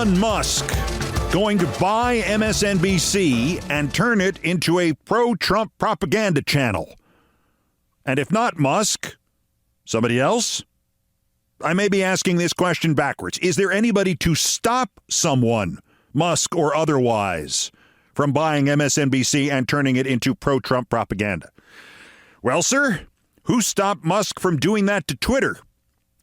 Elon Musk going to buy MSNBC and turn it into a pro-Trump propaganda channel? And if not Musk, somebody else? I may be asking this question backwards. Is there anybody to stop someone, Musk or otherwise, from buying MSNBC and turning it into pro-Trump propaganda? Well, sir, who stopped Musk from doing that to Twitter?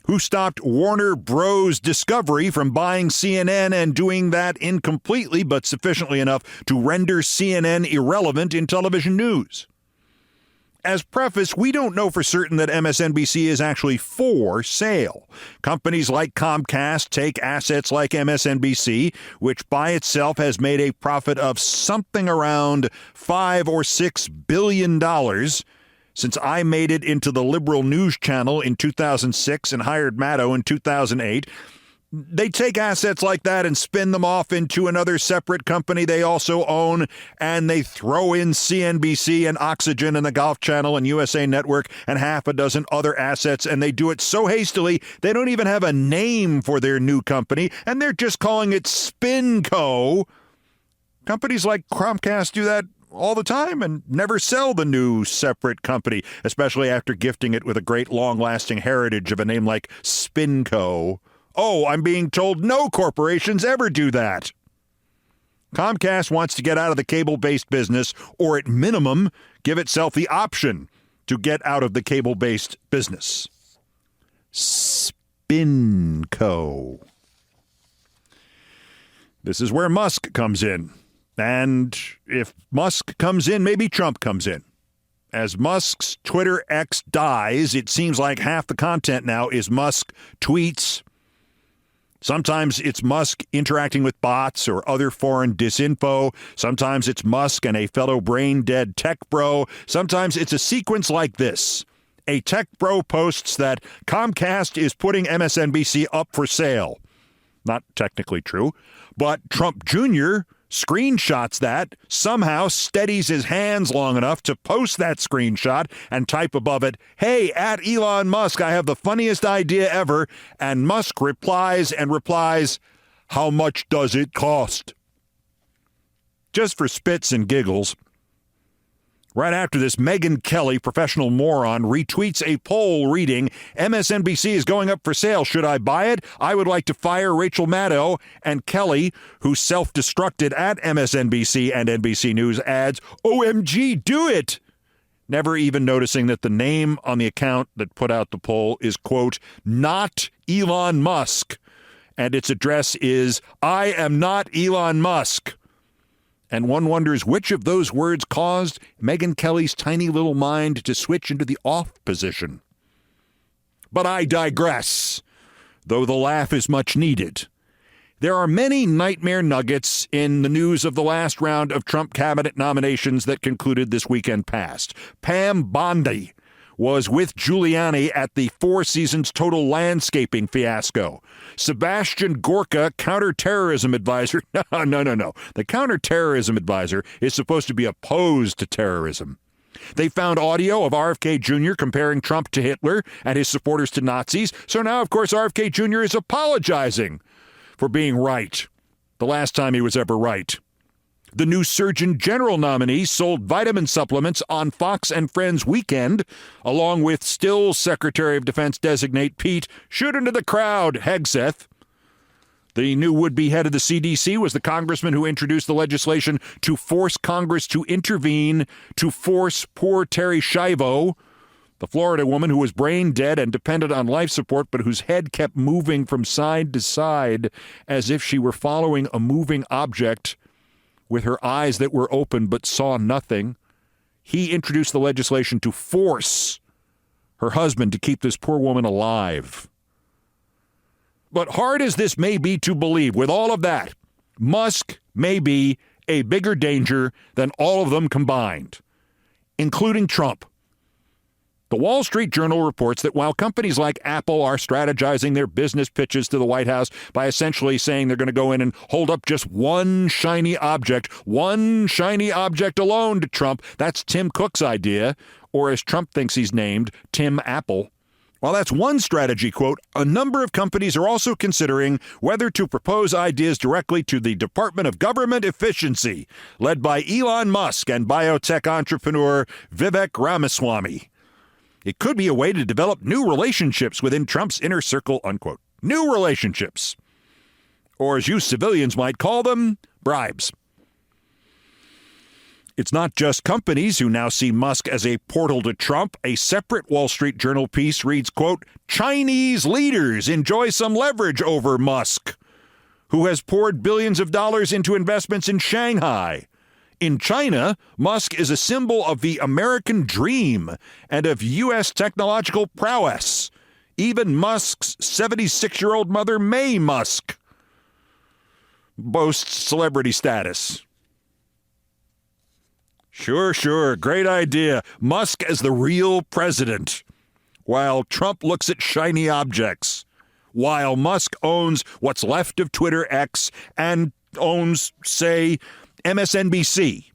Who stopped Warner Bros. Discovery from buying CNN and doing that incompletely but sufficiently enough to render CNN irrelevant in television news? As preface, we don't know for certain that MSNBC is actually for sale. Companies like Comcast take assets like MSNBC, which by itself has made a profit of something around $5 or $6 billion since I made it into the liberal news channel in 2006 and hired Maddow in 2008. They take assets like that and spin them off into another separate company they also own, and they throw in CNBC and Oxygen and the Golf Channel and USA Network and half a dozen other assets, and they do it so hastily they don't even have a name for their new company, and they're just calling it SpinCo. Companies like Comcast do that all the time and never sell the new separate company, especially after gifting it with a great long-lasting heritage of a name like SpinCo. Oh, I'm being told no corporations ever do that. Comcast wants to get out of the cable-based business, or at minimum, give itself the option to get out of the cable-based business. SpinCo. This is where Musk comes in. And if Musk comes in, maybe Trump comes in. As Musk's Twitter X dies, it seems like half the content now is Musk tweets. Sometimes it's Musk interacting with bots or other foreign disinfo. Sometimes it's Musk and a fellow brain-dead tech bro. Sometimes it's a sequence like this. A tech bro posts that Comcast is putting MSNBC up for sale. Not technically true, but Trump Jr. screenshots that, somehow steadies his hands long enough to post that screenshot and type above it, "Hey, at Elon Musk, I have the funniest idea ever." And Musk replies, "How much does it cost?" Just for spits and giggles. Right after this, Megyn Kelly, professional moron, retweets a poll reading, "MSNBC is going up for sale. Should I buy it? I would like to fire Rachel Maddow." And Kelly, who self-destructed at MSNBC and NBC News, adds, "OMG, do it!" Never even noticing that the name on the account that put out the poll is, quote, "not Elon Musk." And its address is, "I am not Elon Musk." And one wonders which of those words caused Megyn Kelly's tiny little mind to switch into the off position. But I digress, though the laugh is much needed. There are many nightmare nuggets in the news of the last round of Trump cabinet nominations that concluded this weekend past. Pam Bondi was with Giuliani at the Four Seasons total landscaping fiasco. Sebastian Gorka, counterterrorism advisor. No. The counterterrorism advisor is supposed to be opposed to terrorism. They found audio of RFK Jr. comparing Trump to Hitler and his supporters to Nazis. So now, of course, RFK Jr. is apologizing for being right. The last time he was ever right. The new Surgeon General nominee sold vitamin supplements on Fox and Friends weekend, along with still Secretary of Defense designate Pete "Shoot into the crowd" Hegseth. The new would-be head of the CDC was the congressman who introduced the legislation to force Congress to intervene to force poor Terry Schiavo, the Florida woman who was brain dead and dependent on life support, but whose head kept moving from side to side as if she were following a moving object with her eyes that were open but saw nothing. He introduced the legislation to force her husband to keep this poor woman alive. But hard as this may be to believe, with all of that, Musk may be a bigger danger than all of them combined, including Trump. The Wall Street Journal reports that while companies like Apple are strategizing their business pitches to the White House by essentially saying they're going to go in and hold up just one shiny object alone to Trump, that's Tim Cook's idea, or as Trump thinks he's named, Tim Apple. While that's one strategy, quote, a number of companies are also considering whether to propose ideas directly to the Department of Government Efficiency, led by Elon Musk and biotech entrepreneur Vivek Ramaswamy. It could be a way to develop new relationships within Trump's inner circle, unquote. New relationships. Or as you civilians might call them, bribes. It's not just companies who now see Musk as a portal to Trump. A separate Wall Street Journal piece reads, quote, Chinese leaders enjoy some leverage over Musk, who has poured billions of dollars into investments in Shanghai. In China, Musk is a symbol of the American dream and of U.S. technological prowess. Even Musk's 76-year-old mother, May Musk, boasts celebrity status. Sure. Great idea. Musk as the real president, while Trump looks at shiny objects, while Musk owns what's left of Twitter X and owns, say, MSNBC.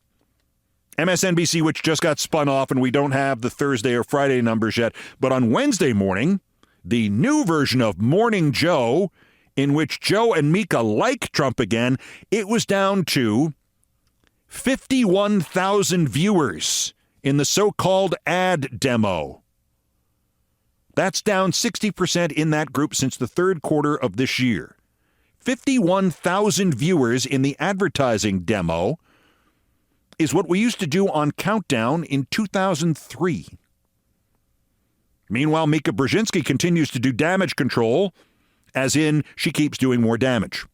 MSNBC, which just got spun off, and we don't have the Thursday or Friday numbers yet. But on Wednesday morning, the new version of Morning Joe, in which Joe and Mika like Trump again, it was down to 51,000 viewers in the so-called ad demo. That's down 60% in that group since the third quarter of this year. 51,000 viewers in the advertising demo is what we used to do on Countdown in 2003. Meanwhile, Mika Brzezinski continues to do damage control, as in she keeps doing more damage.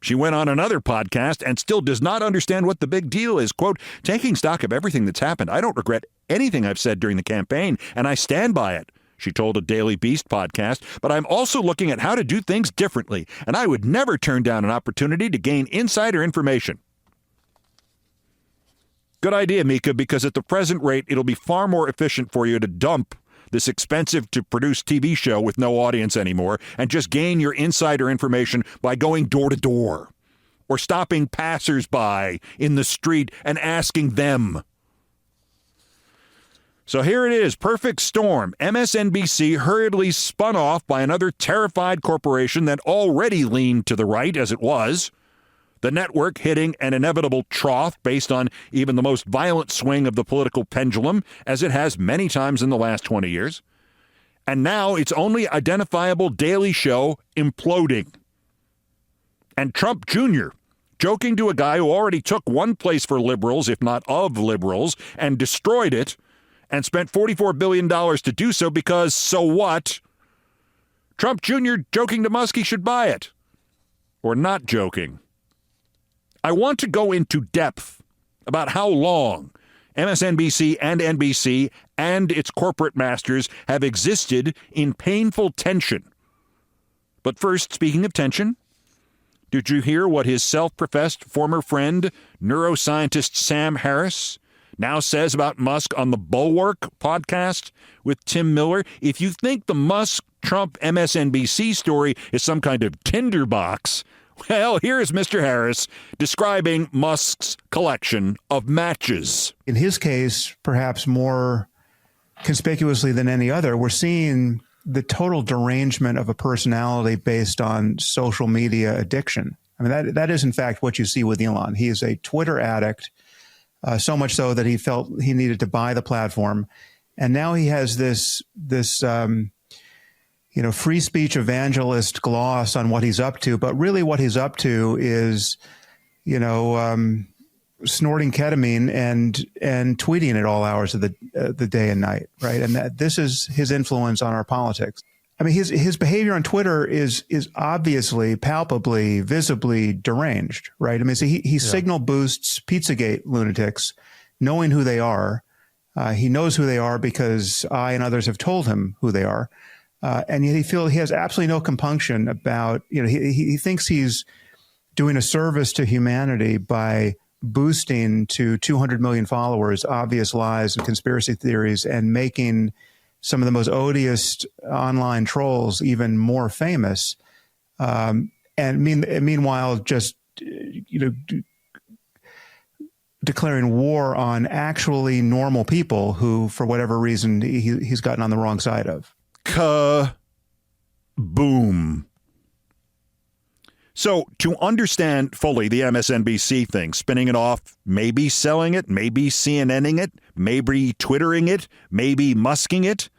She went on another podcast and still does not understand what the big deal is. Quote, taking stock of everything that's happened, I don't regret anything I've said during the campaign, and I stand by it, she told a Daily Beast podcast. But I'm also looking at how to do things differently, and I would never turn down an opportunity to gain insider information. Good idea, Mika, because at the present rate, it'll be far more efficient for you to dump this expensive-to-produce TV show with no audience anymore, and just gain your insider information by going door to door or stopping passersby in the street and asking them. So here it is, perfect storm. MSNBC hurriedly spun off by another terrified corporation that already leaned to the right as it was. The network hitting an inevitable trough based on even the most violent swing of the political pendulum, as it has many times in the last 20 years. And now its only identifiable daily show imploding. And Trump Jr. joking to a guy who already took one place for liberals, if not of liberals, and destroyed it, and spent $44 billion to do so because, so what? Trump Jr. joking to Musk he should buy it. Or not joking. I want to go into depth about how long MSNBC and NBC and its corporate masters have existed in painful tension. But first, speaking of tension, did you hear what his self-professed former friend, neuroscientist Sam Harris, now says about Musk on the Bulwark podcast with Tim Miller? If you think the Musk-Trump MSNBC story is some kind of tinderbox, well, here's Mr. Harris describing Musk's collection of matches. In his case, perhaps more conspicuously than any other, we're seeing the total derangement of a personality based on social media addiction. I mean, that is, in fact, what you see with Elon. He is a Twitter addict, so much so that he felt he needed to buy the platform. And now he has this free speech evangelist gloss on what he's up to. But really what he's up to is, snorting ketamine and tweeting at all hours of the day and night, right? And this is his influence on our politics. I mean, his behavior on Twitter is obviously, palpably, visibly deranged, right? I mean, so he signal boosts Pizzagate lunatics, knowing who they are. He knows who they are because I and others have told him who they are. And yet he has absolutely no compunction about, he thinks he's doing a service to humanity by boosting to 200 million followers obvious lies and conspiracy theories and making some of the most odious online trolls even more famous. And meanwhile, just, declaring war on actually normal people who, for whatever reason, he's gotten on the wrong side of. Boom. So to understand fully the MSNBC thing, spinning it off, maybe selling it, maybe CNNing it, maybe Twittering it, maybe Musking it,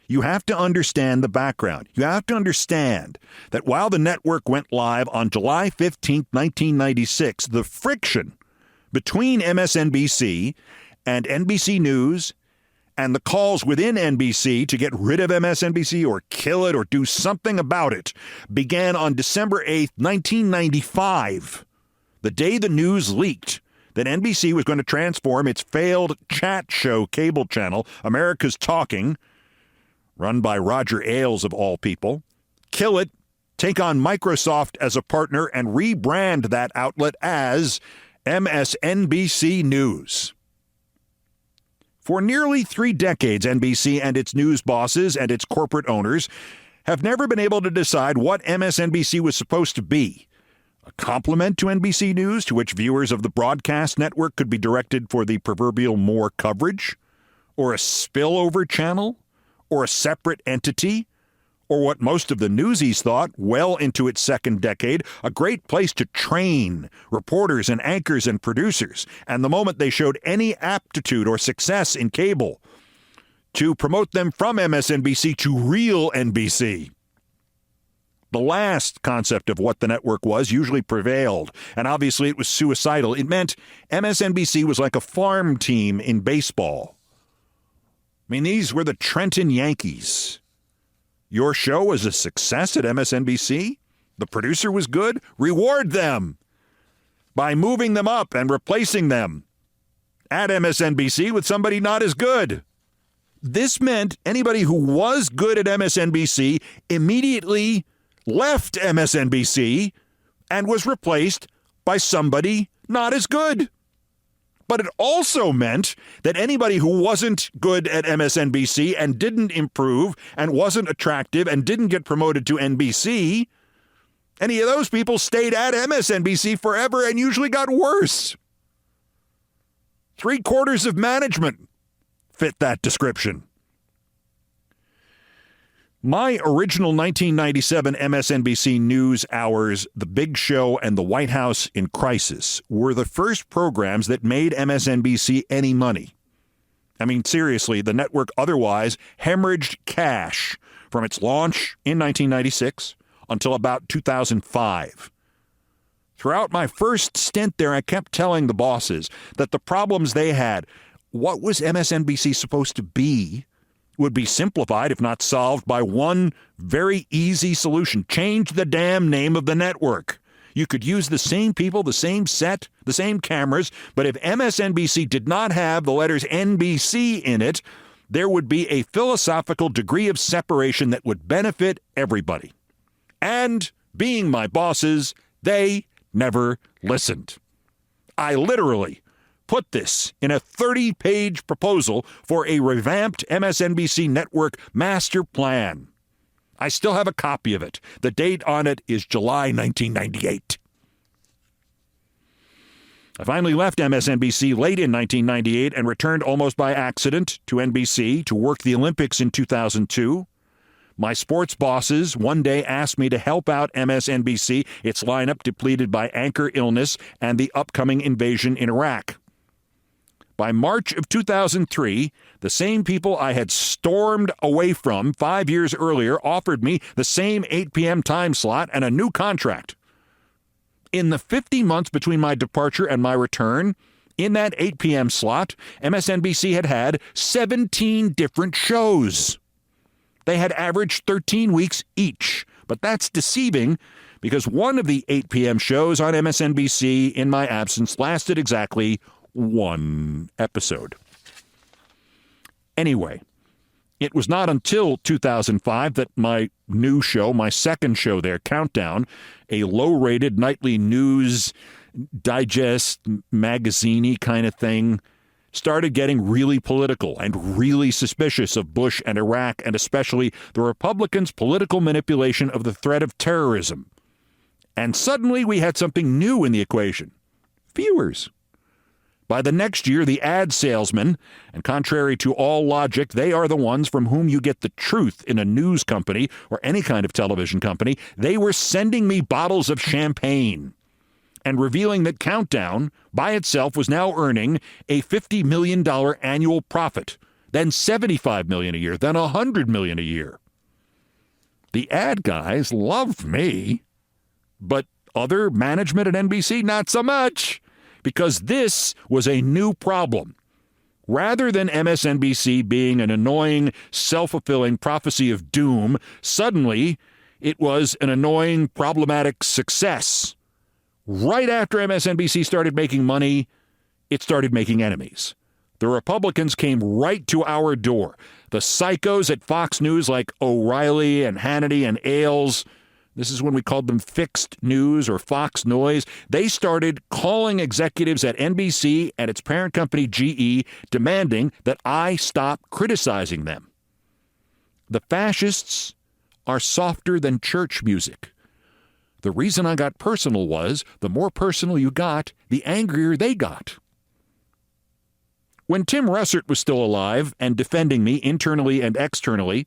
you have to understand the background. You have to understand that while the network went live on July 15th, 1996, the friction between MSNBC and NBC News and the calls within NBC to get rid of MSNBC or kill it or do something about it began on December 8th, 1995, the day the news leaked that NBC was going to transform its failed chat show cable channel, America's Talking, run by Roger Ailes of all people, kill it, take on Microsoft as a partner, and rebrand that outlet as MSNBC News. For nearly 3 decades, NBC and its news bosses and its corporate owners have never been able to decide what MSNBC was supposed to be. A complement to NBC News, to which viewers of the broadcast network could be directed for the proverbial more coverage, or a spillover channel, or a separate entity, or what most of the newsies thought, well into its second decade, a great place to train reporters and anchors and producers, and the moment they showed any aptitude or success in cable, to promote them from MSNBC to real NBC. The last concept of what the network was usually prevailed, and obviously it was suicidal. It meant MSNBC was like a farm team in baseball. I mean, these were the Trenton Yankees. Your show was a success at MSNBC? The producer was good? Reward them by moving them up and replacing them at MSNBC with somebody not as good. This meant anybody who was good at MSNBC immediately left MSNBC and was replaced by somebody not as good. But it also meant that anybody who wasn't good at MSNBC and didn't improve and wasn't attractive and didn't get promoted to NBC, any of those people stayed at MSNBC forever and usually got worse. 3/4 of management fit that description. My original 1997 MSNBC News Hours, The Big Show, and The White House in Crisis were the first programs that made MSNBC any money. I mean, seriously, the network otherwise hemorrhaged cash from its launch in 1996 until about 2005. Throughout my first stint there, I kept telling the bosses that the problems they had, what was MSNBC supposed to be, would be simplified, if not solved, by one very easy solution. Change the damn name of the network. You could use the same people, the same set, the same cameras, but if MSNBC did not have the letters NBC in it, there would be a philosophical degree of separation that would benefit everybody. And, being my bosses, they never listened. I literally put this in a 30-page proposal for a revamped MSNBC network master plan. I still have a copy of it. The date on it is July 1998. I finally left MSNBC late in 1998 and returned almost by accident to NBC to work the Olympics in 2002. My sports bosses one day asked me to help out MSNBC, its lineup depleted by anchor illness and the upcoming invasion in Iraq. By March of 2003, the same people I had stormed away from 5 years earlier offered me the same 8 p.m. time slot and a new contract. In the 50 months between my departure and my return, in that 8 p.m. slot, MSNBC had 17 different shows. They had averaged 13 weeks each, but that's deceiving because one of the 8 p.m. shows on MSNBC in my absence lasted exactly one episode. Anyway, it was not until 2005 that my new show, my second show there, Countdown, a low-rated nightly news digest magazine-y kind of thing, started getting really political and really suspicious of Bush and Iraq, and especially the Republicans' political manipulation of the threat of terrorism. And suddenly we had something new in the equation. Viewers. By the next year, the ad salesmen, and contrary to all logic, they are the ones from whom you get the truth in a news company or any kind of television company, they were sending me bottles of champagne and revealing that Countdown by itself was now earning a $50 million annual profit, then $75 million a year, then $100 million a year. The ad guys loved me, but other management at NBC, not so much, because this was a new problem. Rather than MSNBC being an annoying, self-fulfilling prophecy of doom, suddenly it was an annoying, problematic success. Right after MSNBC started making money, it started making enemies. The Republicans came right to our door. The psychos at Fox News like O'Reilly and Hannity and Ailes, this is when we called them fixed news or Fox noise. They started calling executives at NBC and its parent company GE, demanding that I stop criticizing them. The fascists are softer than church music. The reason I got personal was the more personal you got, the angrier they got. When Tim Russert was still alive and defending me internally and externally,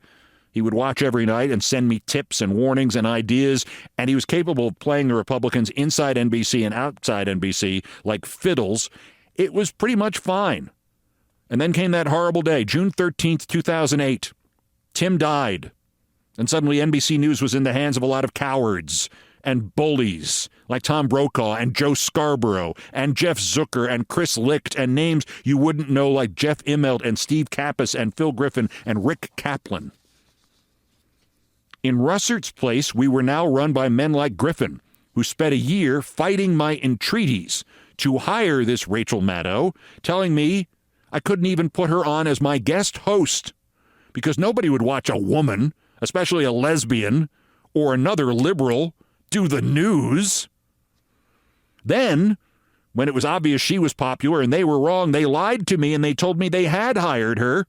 he would watch every night and send me tips and warnings and ideas, and he was capable of playing the Republicans inside NBC and outside NBC like fiddles. It was pretty much fine. And then came that horrible day, June 13th, 2008. Tim died. And suddenly NBC News was in the hands of a lot of cowards and bullies like Tom Brokaw and Joe Scarborough and Jeff Zucker and Chris Licht and names you wouldn't know like Jeff Immelt and Steve Kappas and Phil Griffin and Rick Kaplan. In Russert's place, we were now run by men like Griffin, who spent a year fighting my entreaties to hire this Rachel Maddow, telling me I couldn't even put her on as my guest host because nobody would watch a woman, especially a lesbian or another liberal, do the news. Then, when it was obvious she was popular and they were wrong, they lied to me and they told me they had hired her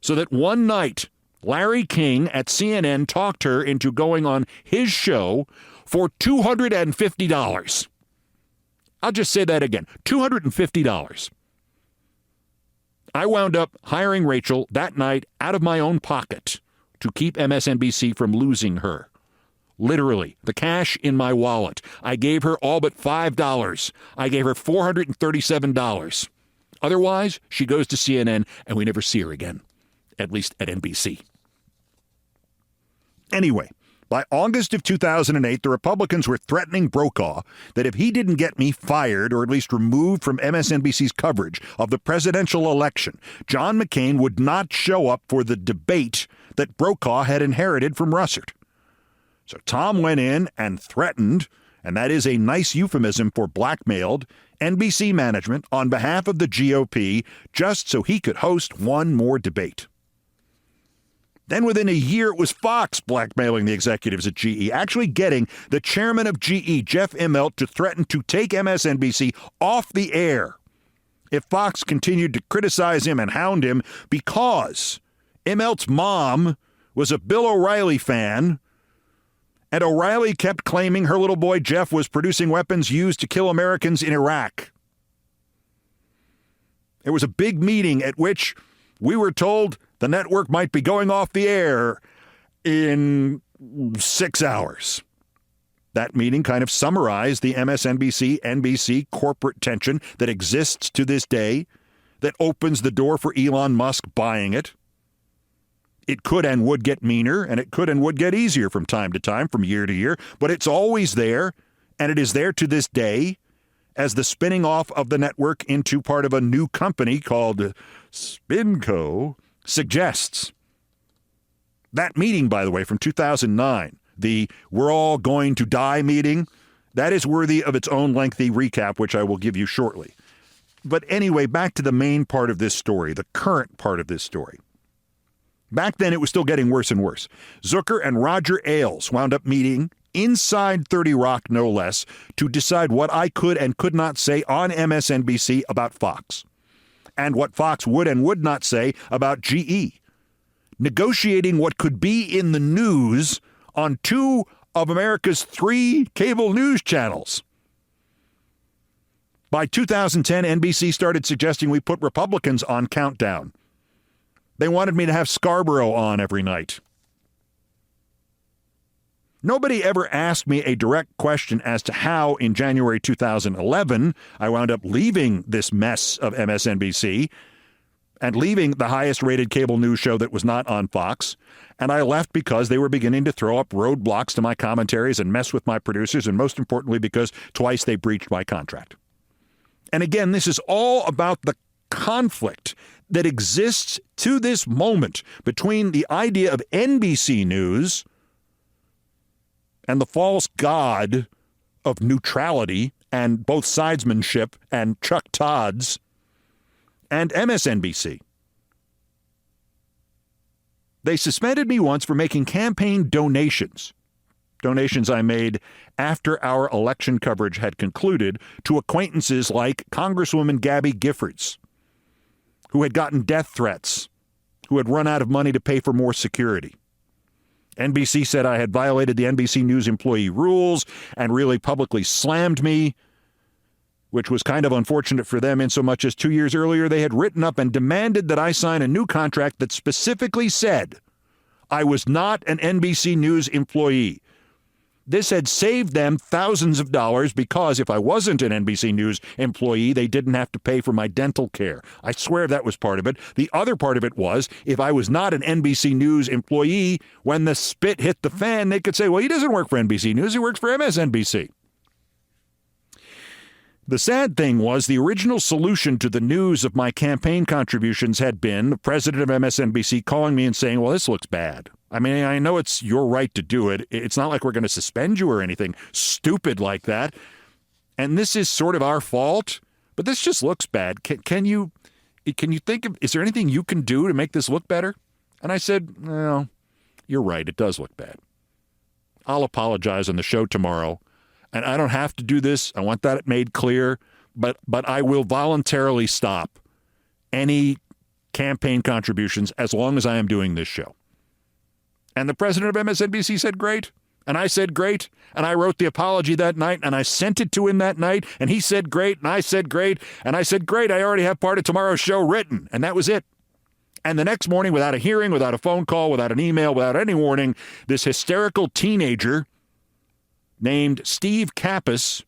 so that one night Larry King at CNN talked her into going on his show for $250. I'll just say that again, $250. I wound up hiring Rachel that night out of my own pocket to keep MSNBC from losing her. Literally, the cash in my wallet. I gave her all but $5. I gave her $437. Otherwise, she goes to CNN and we never see her again, at least at NBC. Anyway, by August of 2008, the Republicans were threatening Brokaw that if he didn't get me fired or at least removed from MSNBC's coverage of the presidential election, John McCain would not show up for the debate that Brokaw had inherited from Russert. So Tom went in and threatened, and that is a nice euphemism for blackmailed, NBC management on behalf of the GOP just so he could host one more debate. Then within a year, it was Fox blackmailing the executives at GE, actually getting the chairman of GE, Jeff Immelt, to threaten to take MSNBC off the air if Fox continued to criticize him and hound him because Immelt's mom was a Bill O'Reilly fan, and O'Reilly kept claiming her little boy Jeff was producing weapons used to kill Americans in Iraq. There was a big meeting at which we were told the network might be going off the air in 6 hours. That meeting kind of summarized the MSNBC-NBC corporate tension that exists to this day, that opens the door for Elon Musk buying it. It could and would get meaner, and it could and would get easier from time to time, from year to year, but it's always there, and it is there to this day as the spinning off of the network into part of a new company called SpinCo suggests. That meeting, by the way, from 2009, the "we're all going to die" meeting, that is worthy of its own lengthy recap, which I will give you shortly. But anyway, back to the main part of this story, the current part of this story. Back then, it was still getting worse and worse. Zucker and Roger Ailes wound up meeting inside 30 Rock, no less, to decide what I could and could not say on MSNBC about Fox, and what Fox would and would not say about GE. Negotiating what could be in the news on two of America's 3 cable news channels. By 2010, NBC started suggesting we put Republicans on Countdown. They wanted me to have Scarborough on every night. Nobody ever asked me a direct question as to how, in January 2011, I wound up leaving this mess of MSNBC and leaving the highest-rated cable news show that was not on Fox. And I left because they were beginning to throw up roadblocks to my commentaries and mess with my producers, and most importantly, because twice they breached my contract. And again, this is all about the conflict that exists to this moment between the idea of NBC News and the false god of neutrality and both sidesmanship and Chuck Todd's and MSNBC. They suspended me once for making campaign donations. Donations I made after our election coverage had concluded to acquaintances like Congresswoman Gabby Giffords, who had gotten death threats, who had run out of money to pay for more security. NBC said I had violated the NBC News employee rules and really publicly slammed me, which was kind of unfortunate for them in so much as 2 years earlier they had written up and demanded that I sign a new contract that specifically said I was not an NBC News employee. This had saved them thousands of dollars because if I wasn't an NBC News employee, they didn't have to pay for my dental care. I swear that was part of it. The other part of it was if I was not an NBC News employee, when the spit hit the fan, they could say, well, he doesn't work for NBC News, he works for MSNBC. The sad thing was the original solution to the news of my campaign contributions had been the president of MSNBC calling me and saying, well, this looks bad. I mean, I know it's your right to do it. It's not like we're going to suspend you or anything stupid like that. And this is sort of our fault, but this just looks bad. Can you think of, is there anything you can do to make this look better? And I said, well, you're right. It does look bad. I'll apologize on the show tomorrow. And I don't have to do this. I want that made clear. But I will voluntarily stop any campaign contributions as long as I am doing this show. And the president of MSNBC said, great. And I said, great. And I wrote the apology that night, and I sent it to him that night. And he said, great. And I said, great. And I said, great. I already have part of tomorrow's show written. And that was it. And the next morning, without a hearing, without a phone call, without an email, without any warning, this hysterical teenager named Steve Kappas,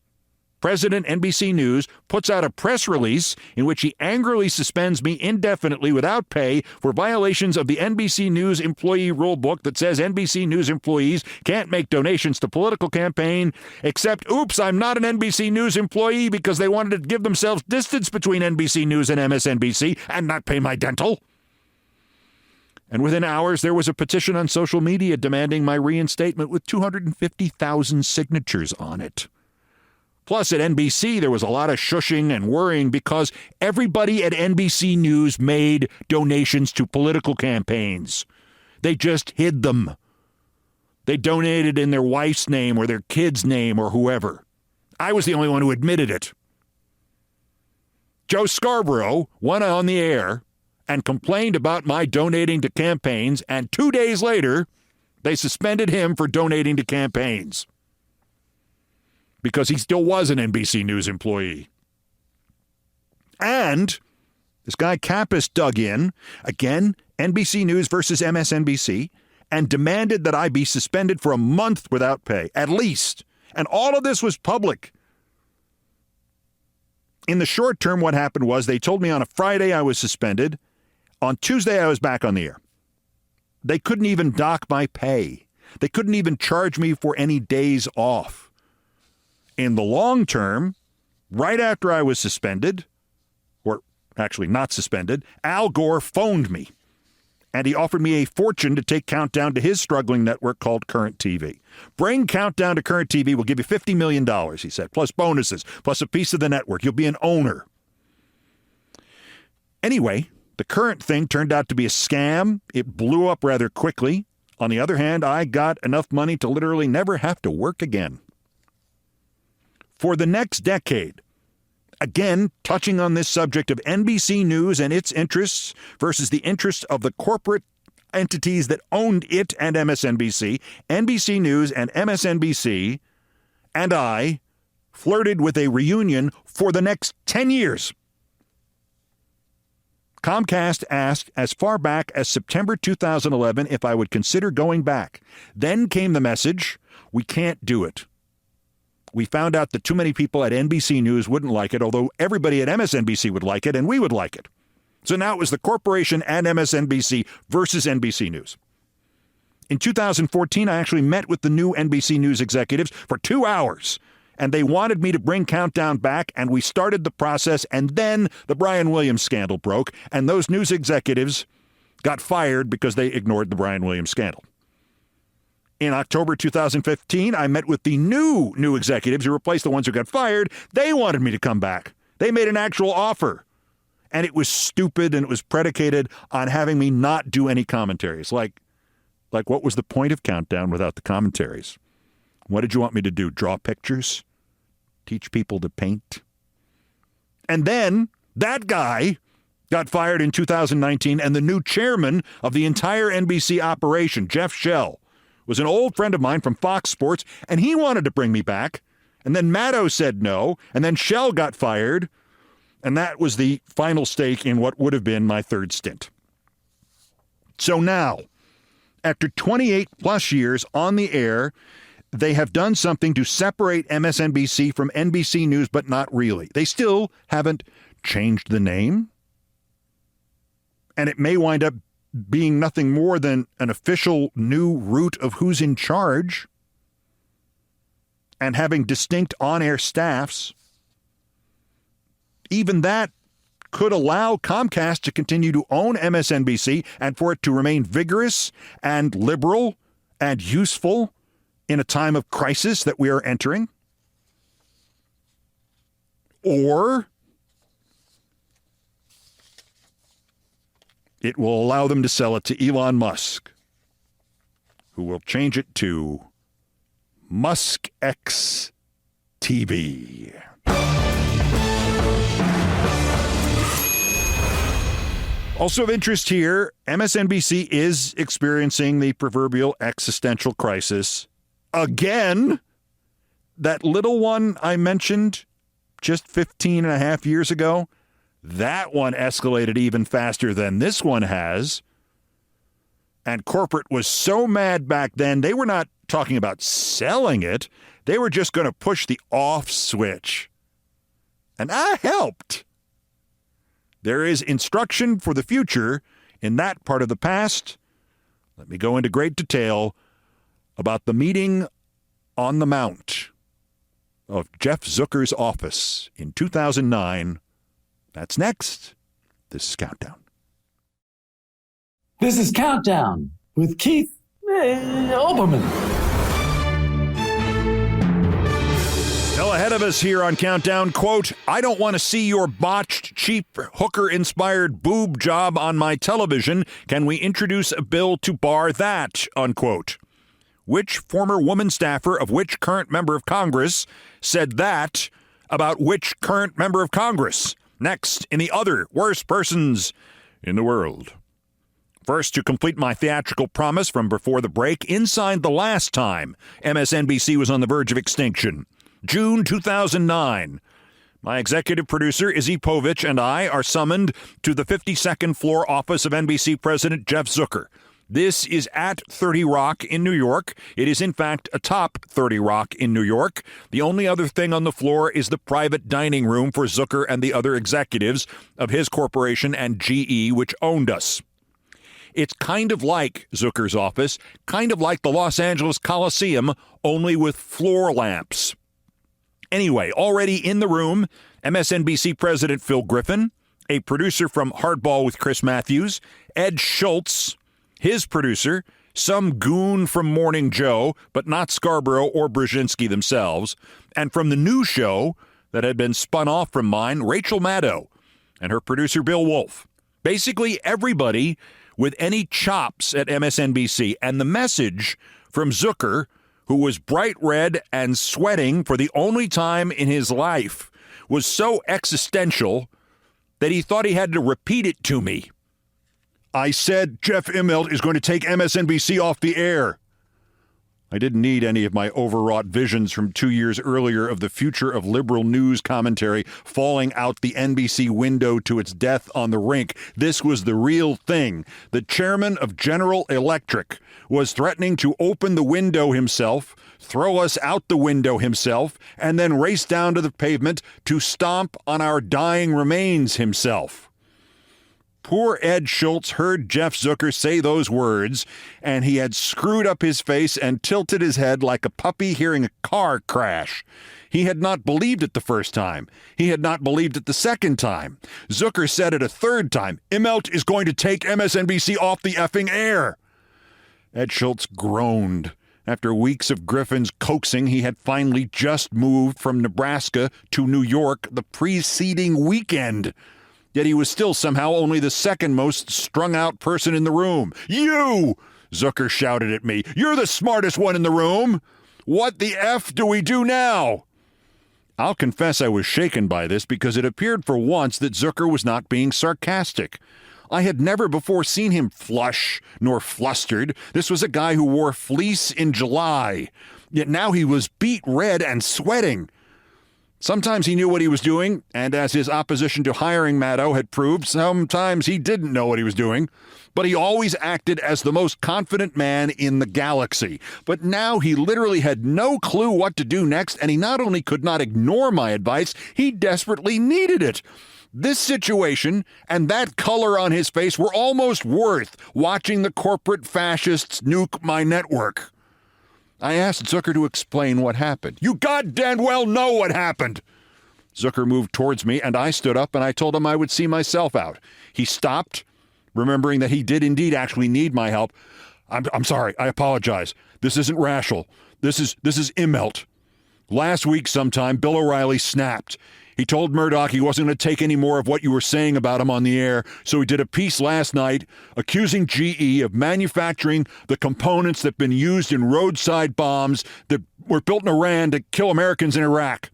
president NBC News, puts out a press release in which he angrily suspends me indefinitely without pay for violations of the NBC News employee rule book that says NBC News employees can't make donations to political campaign, except, oops, I'm not an NBC News employee because they wanted to give themselves distance between NBC News and MSNBC and not pay my dental. And within hours, there was a petition on social media demanding my reinstatement with 250,000 signatures on it. Plus, at NBC, there was a lot of shushing and worrying because everybody at NBC News made donations to political campaigns. They just hid them. They donated in their wife's name or their kid's name or whoever. I was the only one who admitted it. Joe Scarborough went on the air and complained about my donating to campaigns, and 2 days later, they suspended him for donating to campaigns because he still was an NBC News employee. And this guy Kappas dug in, again, NBC News versus MSNBC, and demanded that I be suspended for a month without pay, at least. And all of this was public. In the short term, what happened was they told me on a Friday I was suspended. On Tuesday, I was back on the air. They couldn't even dock my pay. They couldn't even charge me for any days off. In the long term, right after I was suspended, or actually not suspended, Al Gore phoned me, and he offered me a fortune to take Countdown to his struggling network called Current TV. Bring Countdown to Current TV, we'll give you $50 million, he said, plus bonuses, plus a piece of the network. You'll be an owner. Anyway, the Current thing turned out to be a scam. It blew up rather quickly. On the other hand, I got enough money to literally never have to work again. For the next decade, again, touching on this subject of NBC News and its interests versus the interests of the corporate entities that owned it and MSNBC, NBC News and MSNBC and I flirted with a reunion for the next 10 years. Comcast asked as far back as September 2011 if I would consider going back. Then came the message, we can't do it. We found out that too many people at NBC News wouldn't like it, although everybody at MSNBC would like it and we would like it. So now it was the corporation and MSNBC versus NBC News. In 2014, I actually met with the new NBC News executives for 2 hours, and they wanted me to bring Countdown back, and we started the process, and then the Brian Williams scandal broke, and those news executives got fired because they ignored the Brian Williams scandal. In October 2015, I met with the new executives who replaced the ones who got fired. They wanted me to come back. They made an actual offer, and it was stupid, and it was predicated on having me not do any commentaries. Like what was the point of Countdown without the commentaries? What did you want me to do? Draw pictures? Teach people to paint? And then that guy got fired in 2019, and the new chairman of the entire NBC operation, Jeff Shell, was an old friend of mine from Fox Sports, and he wanted to bring me back. And then Maddow said no, and then Shell got fired, and that was the final stake in what would have been my third stint. So now, after 28 plus years on the air, they have done something to separate MSNBC from NBC News, but not really. They still haven't changed the name. And it may wind up being nothing more than an official new route of who's in charge and having distinct on-air staffs. Even that could allow Comcast to continue to own MSNBC and for it to remain vigorous and liberal and useful in a time of crisis that we are entering. Or it will allow them to sell it to Elon Musk, who will change it to Musk X TV. Also of interest here, MSNBC is experiencing the proverbial existential crisis. Again, that little one I mentioned just 15 and a half years ago, that one escalated even faster than this one has. And corporate was so mad back then, they were not talking about selling it. They were just going to push the off switch. And I helped. There is instruction for the future in that part of the past. Let me go into great detail about the meeting on the Mount of Jeff Zucker's office in 2009. That's next. This is Countdown. This is Countdown with Keith Olbermann. Now ahead of us here on Countdown, quote, I don't want to see your botched, cheap, hooker-inspired boob job on my television. Can we introduce a bill to bar that, unquote. Which former woman staffer of which current member of Congress said that about which current member of Congress? Next, in the other worst persons in the world. First, to complete my theatrical promise from before the break, inside the last time MSNBC was on the verge of extinction. June 2009. My executive producer, Izzy Povich, and I are summoned to the 52nd floor office of NBC President Jeff Zucker. This is at 30 Rock in New York. It is, in fact, atop 30 Rock in New York. The only other thing on the floor is the private dining room for Zucker and the other executives of his corporation and GE, which owned us. It's kind of like Zucker's office, kind of like the Los Angeles Coliseum, only with floor lamps. Anyway, already in the room, MSNBC President Phil Griffin, a producer from Hardball with Chris Matthews, Ed Schultz, his producer, some goon from Morning Joe, but not Scarborough or Brzezinski themselves, and from the new show that had been spun off from mine, Rachel Maddow, and her producer Bill Wolf. Basically everybody with any chops at MSNBC, and the message from Zucker, who was bright red and sweating for the only time in his life, was so existential that he thought he had to repeat it to me. I said Jeff Immelt is going to take MSNBC off the air. I didn't need any of my overwrought visions from 2 years earlier of the future of liberal news commentary falling out the NBC window to its death on the rink. This was the real thing. The chairman of General Electric was threatening to open the window himself, throw us out the window himself, and then race down to the pavement to stomp on our dying remains himself. Poor Ed Schultz heard Jeff Zucker say those words, and he had screwed up his face and tilted his head like a puppy hearing a car crash. He had not believed it the first time. He had not believed it the second time. Zucker said it a third time. Immelt is going to take MSNBC off the effing air. Ed Schultz groaned. After weeks of Griffin's coaxing, he had finally just moved from Nebraska to New York the preceding weekend. Yet he was still somehow only the second most strung-out person in the room. You! Zucker shouted at me. You're the smartest one in the room. What the F do we do now? I'll confess I was shaken by this because it appeared for once that Zucker was not being sarcastic. I had never before seen him flush nor flustered. This was a guy who wore fleece in July. Yet now he was beet red and sweating. Sometimes he knew what he was doing, and as his opposition to hiring Maddow had proved, sometimes he didn't know what he was doing. But he always acted as the most confident man in the galaxy. But now he literally had no clue what to do next, and he not only could not ignore my advice, he desperately needed it. This situation and that color on his face were almost worth watching the corporate fascists nuke my network. I asked Zucker to explain what happened. You goddamn well know what happened. Zucker moved towards me, and I stood up, and I told him I would see myself out. He stopped, remembering that he did indeed actually need my help. I'm sorry. I apologize. This isn't rational. This is Immelt. Last week sometime, Bill O'Reilly snapped. He told Murdoch he wasn't going to take any more of what you were saying about him on the air, so he did a piece last night accusing GE of manufacturing the components that have been used in roadside bombs that were built in Iran to kill Americans in Iraq.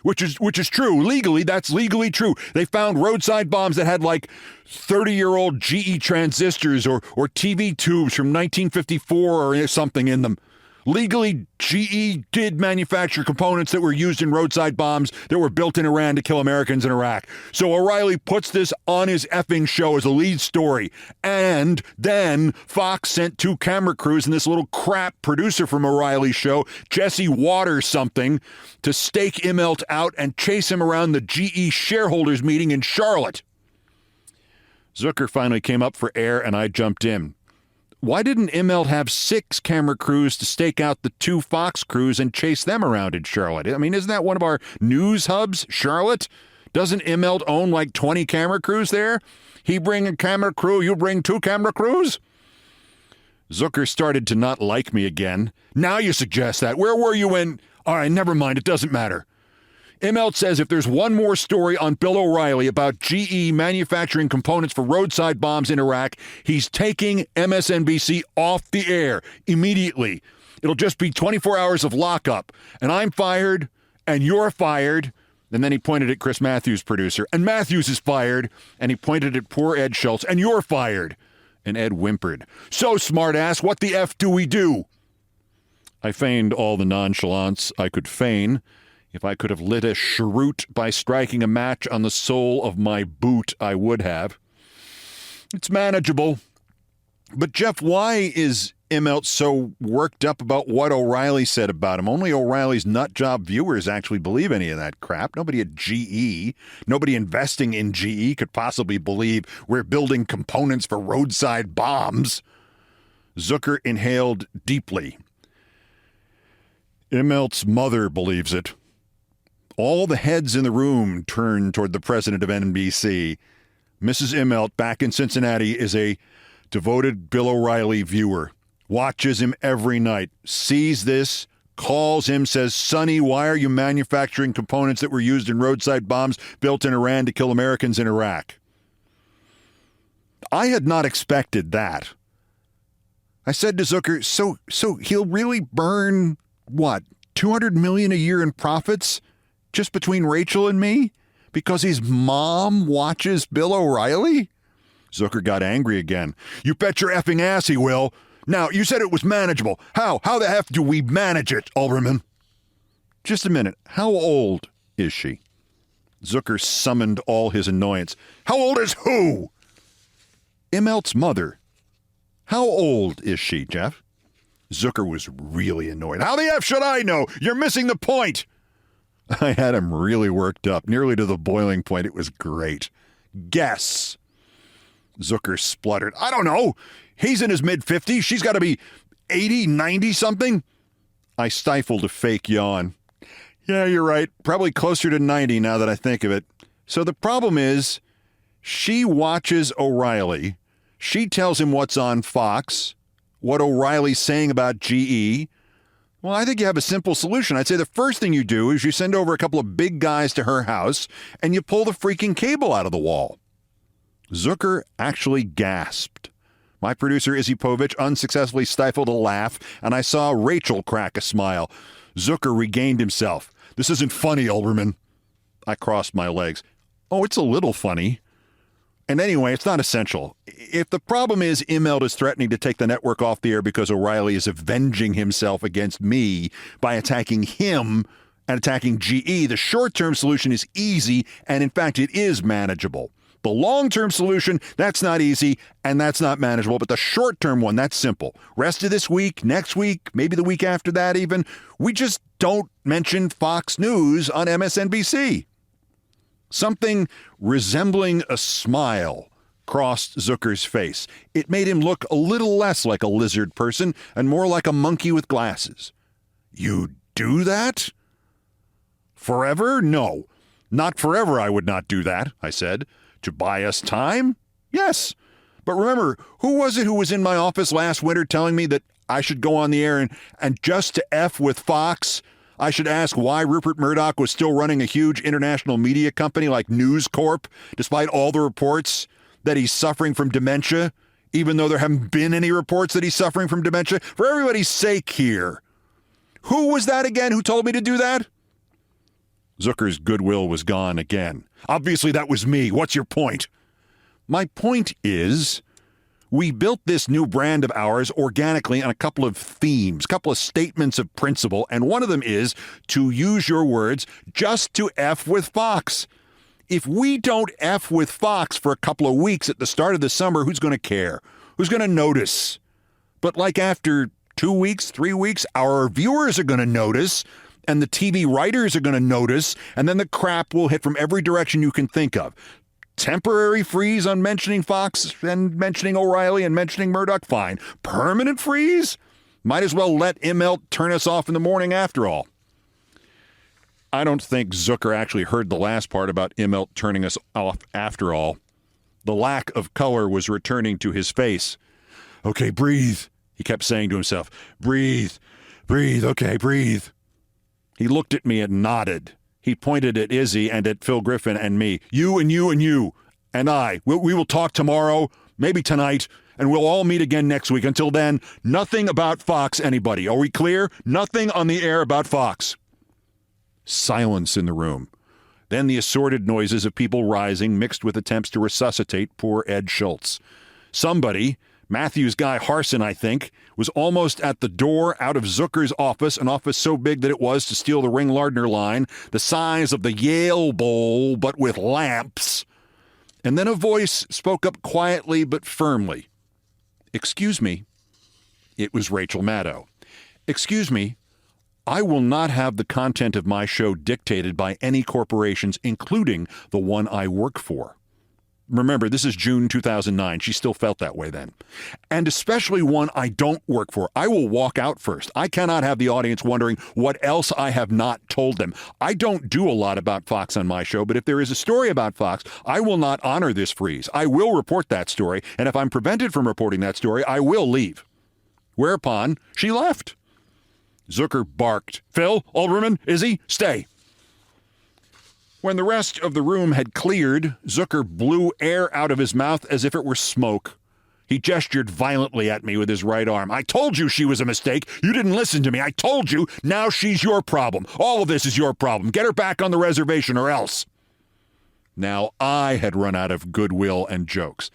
Which is true. Legally, that's legally true. They found roadside bombs that had like 30-year-old GE transistors or TV tubes from 1954 or something in them. Legally, GE did manufacture components that were used in roadside bombs that were built in Iran to kill Americans in Iraq. So O'Reilly puts this on his effing show as a lead story. And then Fox sent 2 camera crews and this little crap producer from O'Reilly's show, Jesse Waters something, to stake Immelt out and chase him around the GE shareholders meeting in Charlotte. Zucker finally came up for air and I jumped in. Why didn't Immelt have 6 camera crews to stake out the 2 Fox crews and chase them around in Charlotte? I mean, isn't that one of our news hubs, Charlotte? Doesn't Immelt own like 20 camera crews there? He bring a camera crew, you bring 2 camera crews? Zucker started to not like me again. Now you suggest that. Where were you when... All right, never mind. It doesn't matter. Immelt says if there's one more story on Bill O'Reilly about GE manufacturing components for roadside bombs in Iraq, he's taking MSNBC off the air immediately. It'll just be 24 hours of lockup. And I'm fired, and you're fired. And then he pointed at Chris Matthews, producer. And Matthews is fired. And he pointed at poor Ed Schultz. And you're fired. And Ed whimpered. So, smartass, what the F do we do? I feigned all the nonchalance I could feign. If I could have lit a cheroot by striking a match on the sole of my boot, I would have. It's manageable. But, Jeff, why is Immelt so worked up about what O'Reilly said about him? Only O'Reilly's nutjob viewers actually believe any of that crap. Nobody at GE, nobody investing in GE could possibly believe we're building components for roadside bombs. Zucker inhaled deeply. Immelt's mother believes it. All the heads in the room turned toward the president of NBC. Mrs. Immelt, back in Cincinnati, is a devoted Bill O'Reilly viewer. Watches him every night. Sees this, calls him, says, Sonny, why are you manufacturing components that were used in roadside bombs built in Iran to kill Americans in Iraq? I had not expected that. I said to Zucker, so he'll really burn, what, $200 million a year in profits? Just between Rachel and me? Because his mom watches Bill O'Reilly? Zucker got angry again. You bet your effing ass he will. Now, you said it was manageable. How? How the F do we manage it, Olbermann? Just a minute. How old is she? Zucker summoned all his annoyance. How old is who? Immelt's mother. How old is she, Jeff? Zucker was really annoyed. How the F should I know? You're missing the point. I had him really worked up, nearly to the boiling point. It was great. Guess. Zucker spluttered. I don't know. He's in his mid-50s. She's got to be 80, 90-something. I stifled a fake yawn. Yeah, you're right. Probably closer to 90 now that I think of it. So the problem is, she watches O'Reilly. She tells him what's on Fox, what O'Reilly's saying about GE. Well, I think you have a simple solution. I'd say the first thing you do is you send over a couple of big guys to her house and you pull the freaking cable out of the wall. Zucker actually gasped. My producer, Izzy Povich, unsuccessfully stifled a laugh, and I saw Rachel crack a smile. Zucker regained himself. This isn't funny, Olbermann. I crossed my legs. Oh, it's a little funny. And anyway, it's not essential. If the problem is Immelt is threatening to take the network off the air because O'Reilly is avenging himself against me by attacking him and attacking GE, the short-term solution is easy, and in fact, it is manageable. The long-term solution, that's not easy, and that's not manageable, but the short-term one, that's simple. Rest of this week, next week, maybe the week after that even, we just don't mention Fox News on MSNBC. Something resembling a smile crossed Zucker's face. It made him look a little less like a lizard person and more like a monkey with glasses. You do that? Forever? No. Not forever I would not do that, I said. To buy us time? Yes. But remember, who was it who was in my office last winter telling me that I should go on the air and just to F with Fox, I should ask why Rupert Murdoch was still running a huge international media company like News Corp, despite all the reports that he's suffering from dementia, even though there haven't been any reports that he's suffering from dementia? For everybody's sake here. Who was that again who told me to do that? Zucker's goodwill was gone again. Obviously, that was me. What's your point? My point is, we built this new brand of ours organically on a couple of themes, a couple of statements of principle, and one of them is, to use your words, just to F with Fox. If we don't F with Fox for a couple of weeks at the start of the summer, who's going to care? Who's going to notice? But like after 2 weeks, 3 weeks, our viewers are going to notice, and the TV writers are going to notice, and then the crap will hit from every direction you can think of. Temporary freeze on mentioning Fox and mentioning O'Reilly and mentioning Murdoch, fine. Permanent freeze? Might as well let Immelt turn us off in the morning after all. I don't think Zucker actually heard the last part about Immelt turning us off after all. The lack of color was returning to his face. Okay, breathe, he kept saying to himself. Breathe, okay, breathe. He looked at me and nodded. He pointed at Izzy and at Phil Griffin and me. You and you and you and I. We will talk tomorrow, maybe tonight, and we'll all meet again next week. Until then, nothing about Fox, anybody. Are we clear? Nothing on the air about Fox. Silence in the room. Then the assorted noises of people rising mixed with attempts to resuscitate poor Ed Schultz. Somebody, Matthew's guy Harson, I think, was almost at the door out of Zucker's office, an office so big that it was, to steal the Ring-Lardner line, the size of the Yale Bowl, but with lamps. And then a voice spoke up quietly but firmly. Excuse me. It was Rachel Maddow. Excuse me. I will not have the content of my show dictated by any corporations, including the one I work for. Remember, this is June 2009. She still felt that way then. And especially one I don't work for. I will walk out first. I cannot have the audience wondering what else I have not told them. I don't do a lot about Fox on my show, but if there is a story about Fox, I will not honor this freeze. I will report that story, and if I'm prevented from reporting that story, I will leave. Whereupon, she left. Zucker barked. Phil, Olbermann, Izzy, stay. When the rest of the room had cleared, Zucker blew air out of his mouth as if it were smoke. He gestured violently at me with his right arm. I told you she was a mistake. You didn't listen to me. I told you. Now she's your problem. All of this is your problem. Get her back on the reservation or else. Now I had run out of goodwill and jokes.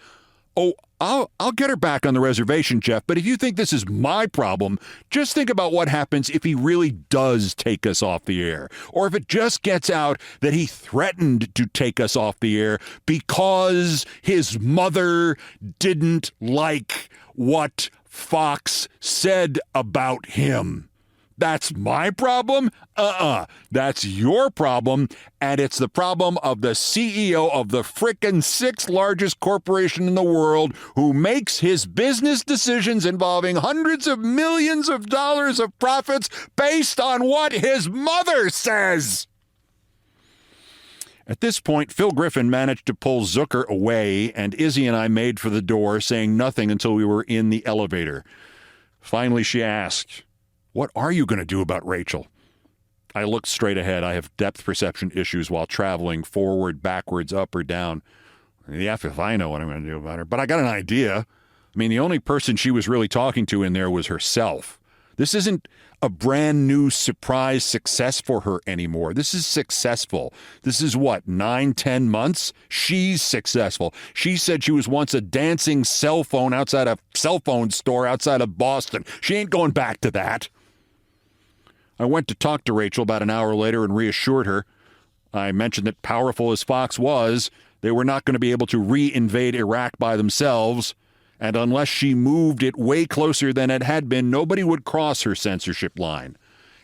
Oh, I'll get her back on the reservation, Jeff, but if you think this is my problem, just think about what happens if he really does take us off the air, or if it just gets out that he threatened to take us off the air because his mother didn't like what Fox said about him. That's my problem? That's your problem, and it's the problem of the CEO of the frickin' sixth largest corporation in the world who makes his business decisions involving hundreds of millions of dollars of profits based on what his mother says. At this point, Phil Griffin managed to pull Zucker away, and Izzy and I made for the door, saying nothing until we were in the elevator. Finally, she asked, "What are you going to do about Rachel?" I looked straight ahead. I have depth perception issues while traveling forward, backwards, up, or down. Yeah, if I know what I'm going to do about her. But I got an idea. I mean, the only person she was really talking to in there was herself. This isn't a brand new surprise success for her anymore. This is successful. This is what, 9-10 months? She's successful. She said she was once a dancing cell phone outside a cell phone store outside of Boston. She ain't going back to that. I went to talk to Rachel about an hour later and reassured her. I mentioned that powerful as Fox was, they were not going to be able to re-invade Iraq by themselves, and unless she moved it way closer than it had been, nobody would cross her censorship line.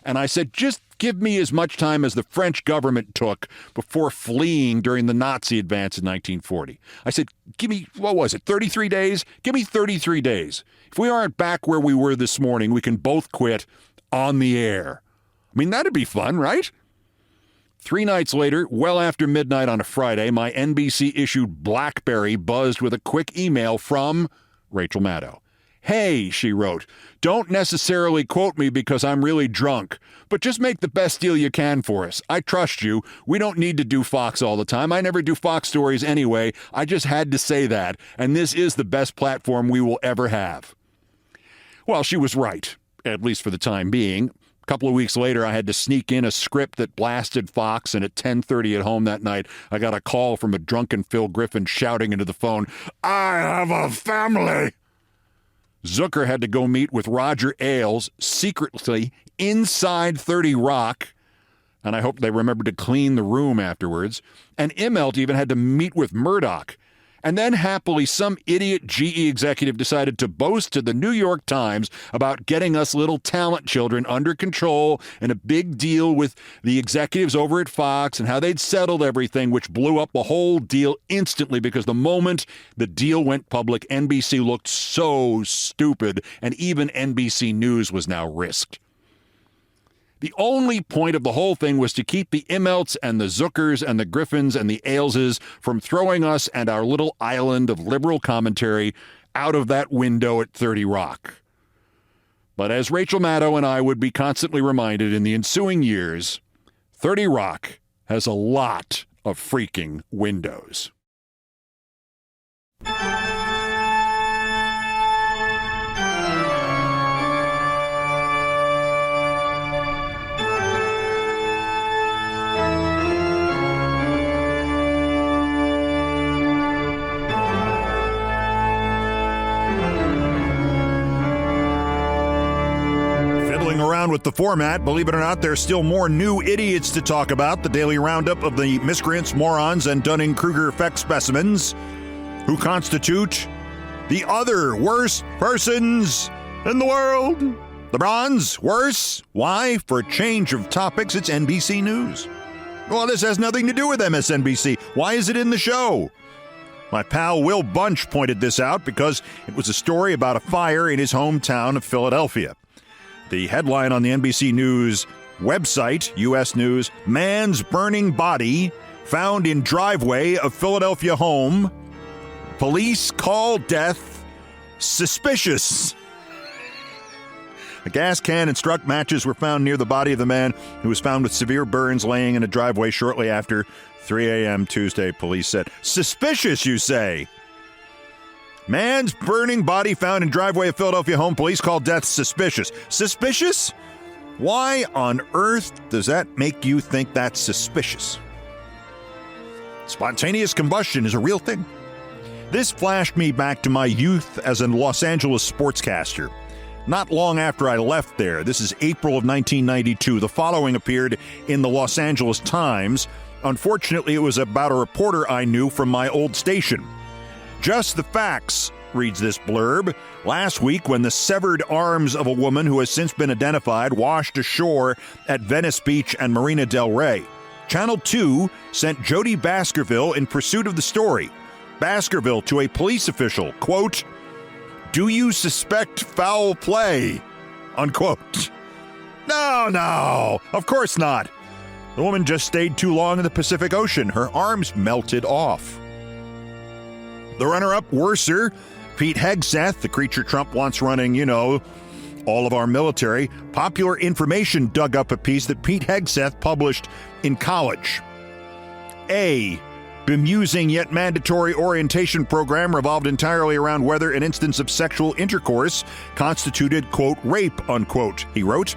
And I said, just give me as much time as the French government took before fleeing during the Nazi advance in 1940. I said, give me, 33 days? Give me 33 days. If we aren't back where we were this morning, we can both quit on the air. I mean, that'd be fun, right? 3 nights later, well after midnight on a Friday, my NBC-issued BlackBerry buzzed with a quick email from Rachel Maddow. "Hey," she wrote, "don't necessarily quote me because I'm really drunk, but just make the best deal you can for us. I trust you. We don't need to do Fox all the time. I never do Fox stories anyway. I just had to say that, and this is the best platform we will ever have." Well, she was right, at least for the time being. A couple of weeks later, I had to sneak in a script that blasted Fox, and at 10:30 at home that night, I got a call from a drunken Phil Griffin shouting into the phone, "I have a family!" Zucker had to go meet with Roger Ailes secretly inside 30 Rock, and I hope they remembered to clean the room afterwards. And Immelt even had to meet with Murdoch. And then happily, some idiot GE executive decided to boast to the New York Times about getting us little talent children under control and a big deal with the executives over at Fox and how they'd settled everything, which blew up the whole deal instantly because the moment the deal went public, NBC looked so stupid, and even NBC News was now risked. The only point of the whole thing was to keep the Immelts and the Zuckers and the Griffins and the Aileses from throwing us and our little island of liberal commentary out of that window at 30 Rock. But as Rachel Maddow and I would be constantly reminded in the ensuing years, 30 Rock has a lot of freaking windows. Around with the format. Believe it or not, there's still more new idiots to talk about. The daily roundup of the miscreants, morons, and Dunning-Kruger effect specimens who constitute the other worst persons in the world. The bronze, worse. Why? For a change of topics, it's NBC News. Well, this has nothing to do with MSNBC. Why is it in the show? My pal Will Bunch pointed this out because it was a story about a fire in his hometown of Philadelphia. The headline on the NBC News website, U.S. News, "Man's burning body found in driveway of Philadelphia home. Police call death suspicious." A gas can and struck matches were found near the body of the man who was found with severe burns laying in a driveway shortly after 3 a.m. Tuesday, police said. Suspicious, you say? Man's burning body found in driveway of Philadelphia home. Police call death suspicious. Suspicious? Why on earth does that make you think that's suspicious? Spontaneous combustion is a real thing. This flashed me back to my youth as a Los Angeles sportscaster. Not long after I left there, this is April of 1992, the following appeared in the Los Angeles Times. Unfortunately, it was about a reporter I knew from my old station. Just the facts, reads this blurb. Last week, when the severed arms of a woman who has since been identified washed ashore at Venice Beach and Marina del Rey, Channel 2 sent Jody Baskerville in pursuit of the story. Baskerville to a police official, quote, "Do you suspect foul play?" Unquote. No, of course not. The woman just stayed too long in the Pacific Ocean. Her arms melted off. The runner-up, worser, Pete Hegseth, the creature Trump wants running, all of our military. Popular Information dug up a piece that Pete Hegseth published in college. A bemusing yet mandatory orientation program revolved entirely around whether an instance of sexual intercourse constituted, quote, rape, unquote, he wrote.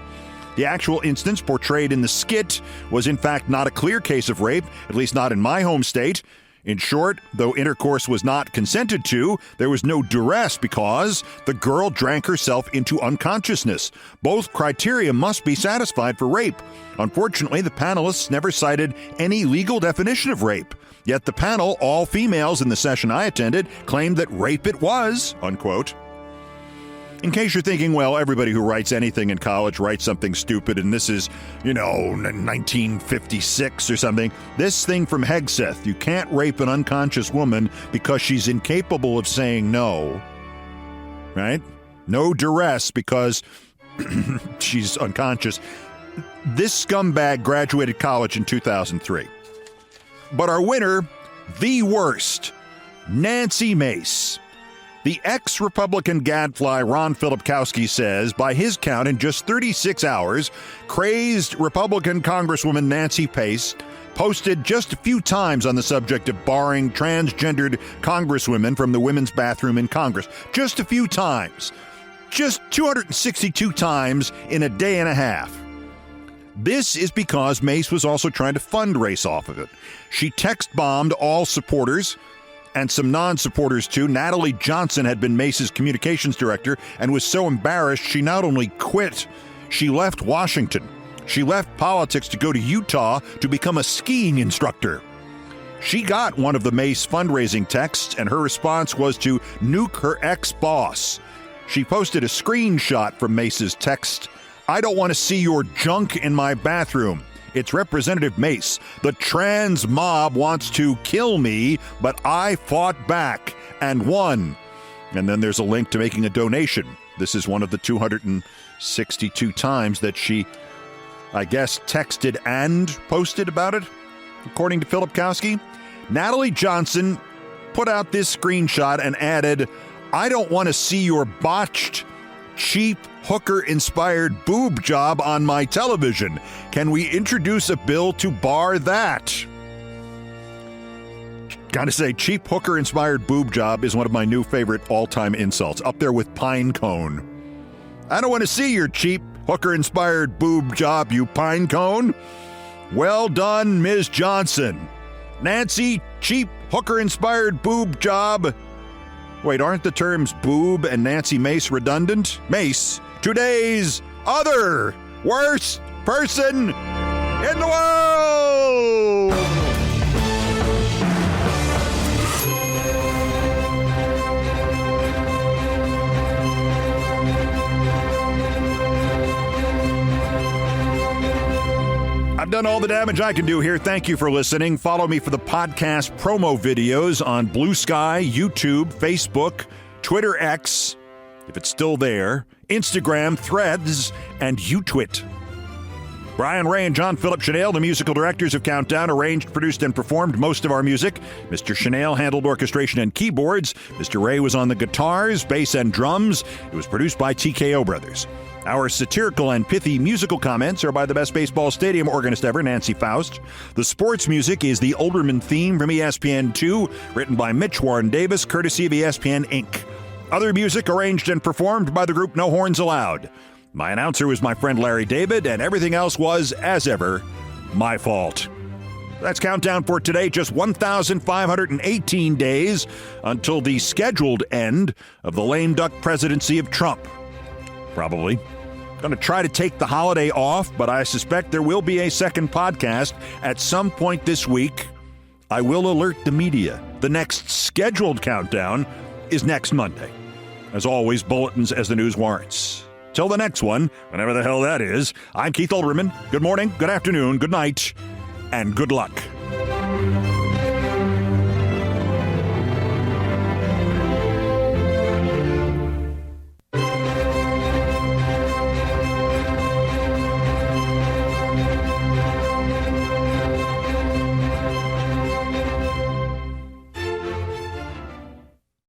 The actual instance portrayed in the skit was in fact not a clear case of rape, at least not in my home state. In short, though intercourse was not consented to, there was no duress because the girl drank herself into unconsciousness. Both criteria must be satisfied for rape. Unfortunately, the panelists never cited any legal definition of rape. Yet the panel, all females in the session I attended, claimed that rape it was, unquote. In case you're thinking, well, everybody who writes anything in college writes something stupid, and this is, 1956 or something. This thing from Hegseth, you can't rape an unconscious woman because she's incapable of saying no, right? No duress because she's unconscious. This scumbag graduated college in 2003. But our winner, the worst, Nancy Mace. The ex-Republican gadfly Ron Filipkowski says, by his count, in just 36 hours, crazed Republican Congresswoman Nancy Mace posted just a few times on the subject of barring transgendered congresswomen from the women's bathroom in Congress. Just a few times. Just 262 times in a day and a half. This is because Mace was also trying to fundraise off of it. She text-bombed all supporters and some non-supporters too. Natalie Johnson had been Mace's communications director and was so embarrassed she not only quit, she left Washington. She left politics to go to Utah to become a skiing instructor. She got one of the Mace fundraising texts, and her response was to nuke her ex-boss. She posted a screenshot from Mace's text. "I don't want to see your junk in my bathroom. It's Representative Mace. The trans mob wants to kill me, but I fought back and won." And then there's a link to making a donation. This is one of the 262 times that she, I guess, texted and posted about it, according to Filipkowski. Natalie Johnson put out this screenshot and added, "I don't want to see your botched, cheap, hooker-inspired boob job on my television. Can we introduce a bill to bar that?" Gotta say, cheap hooker-inspired boob job is one of my new favorite all-time insults, up there with pine cone. "I don't want to see your cheap hooker-inspired boob job, you pine cone." Well done, Ms. Johnson. Nancy, cheap hooker-inspired boob job. Wait, aren't the terms boob and Nancy Mace redundant? Mace, today's other worst person in the world! I've done all the damage I can do here. Thank you for listening. Follow me for the podcast promo videos on Blue Sky, YouTube, Facebook, Twitter X, if it's still there, Instagram, Threads, and Utwit. Brian Ray and John Philip Chanel, the musical directors of Countdown, arranged, produced, and performed most of our music. Mr. Chanel handled orchestration and keyboards. Mr. Ray was on the guitars, bass, and drums. It was produced by TKO Brothers. Our satirical and pithy musical comments are by the best baseball stadium organist ever, Nancy Faust. The sports music is the Olbermann theme from ESPN2, written by Mitch Warren Davis, courtesy of ESPN Inc. Other music arranged and performed by the group No Horns Allowed. My announcer was my friend Larry David, and everything else was, as ever, my fault. That's countdown for today. Just 1,518 days until the scheduled end of the lame duck presidency of Trump. Probably going to try to take the holiday off, but I suspect there will be a second podcast at some point this week. I will alert the media. The next scheduled countdown is next Monday. As always, bulletins as the news warrants. Till the next one, whenever the hell that is, I'm Keith Olbermann. Good morning, good afternoon, good night, and good luck.